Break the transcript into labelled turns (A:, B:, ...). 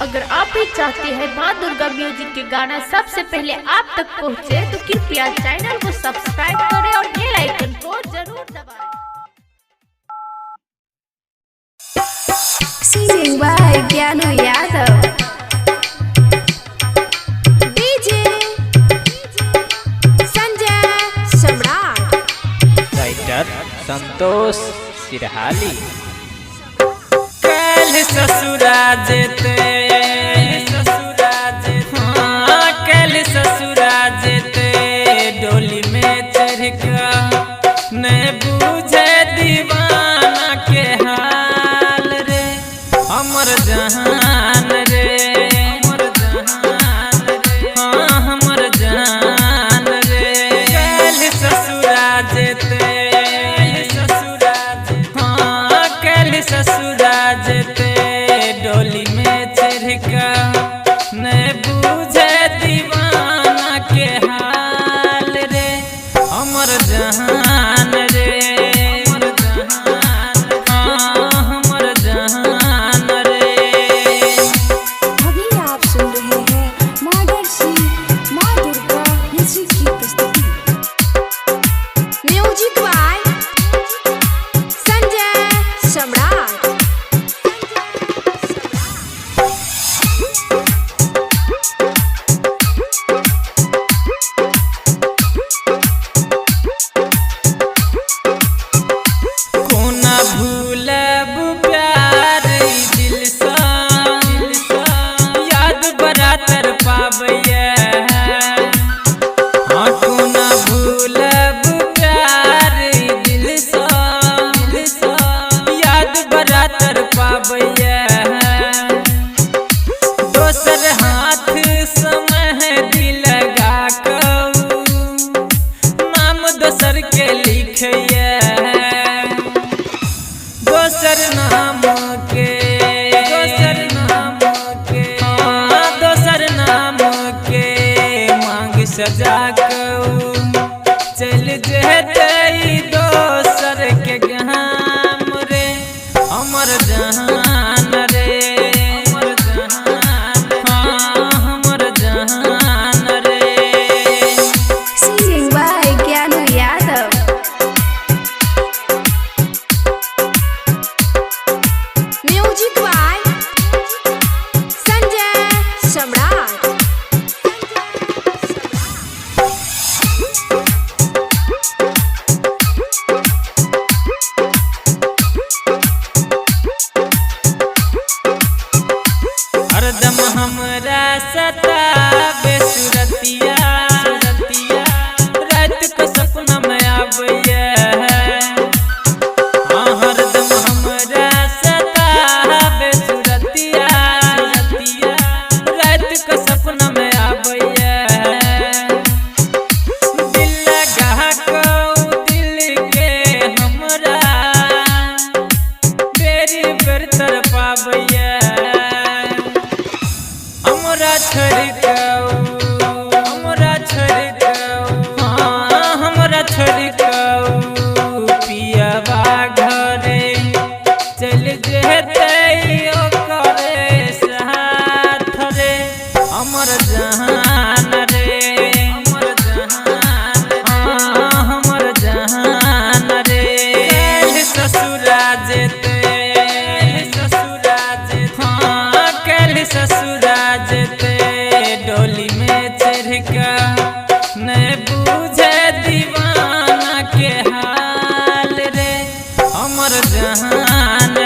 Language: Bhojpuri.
A: अगर आप भी चाहते हैं माँ दुर्गा म्यूजिक के गाना सबसे पहले आप तक पहुँचे तो कृपया चैनल को सब्सक्राइब करें और बेल आइकन को जरूर दबाएं।
B: Singing by Gyanu Yadav. DJ Sanjay Samrat.
C: Writer Santosh Sirhali. कल ससुरा जेते हाँ, कल ससुरा जेते डोली में चढ़ कर न बूझे दीवाना के हाल रे हमर जहान रे हाँ हमर जान रे कल ससुरा जेते हाँ कल ससुरा जेते डोली में चढ़ कर न बूझे दीवाना के हाल रे हमर जहान रे हाँ हमर जहान रे।
B: अभी आप सुन रहे हैं मादरसी माँ दुर्गा म्यूजिक की प्रस्तुति। म्यूजिक बाय संजय सम्राट।
C: कोना भूलब प्यार दिल सा याद बरातर पाबैया हाँ कोना भूलब प्यार दिल सा याद बरातर पाबैया दोसर हाथ समय दिल लगा कऊ नाम दोसर के लिखिए दोसर नाम के हाँ दोसर नाम के मांग सजा कऊ चल जेते दोसर के गाम रे हमर जहान रे हाँ हमर जहान रे।
B: Singing by Gyanu Yadav. Music by Sanjay Samrat.
C: हरदम हमरा सतावे सुरतिया रात को सपना में आबैया हाँ हरदम हमरा सतावे सुरतिया रात को सपना में आबैया दिल लगा कऊ दिल के हमरा बेरी बेर तरपाबैया हमरा छोड़िकऊ पियबा घरे चल जेते ओकरे साथ रे हमर जहान रे हाँ हमर जहान रे कल ससुरा जेते हाँ कल ससुरा जेते डोली में चढ़ कर न बूझे दीवाना के हाल रे हमर जहान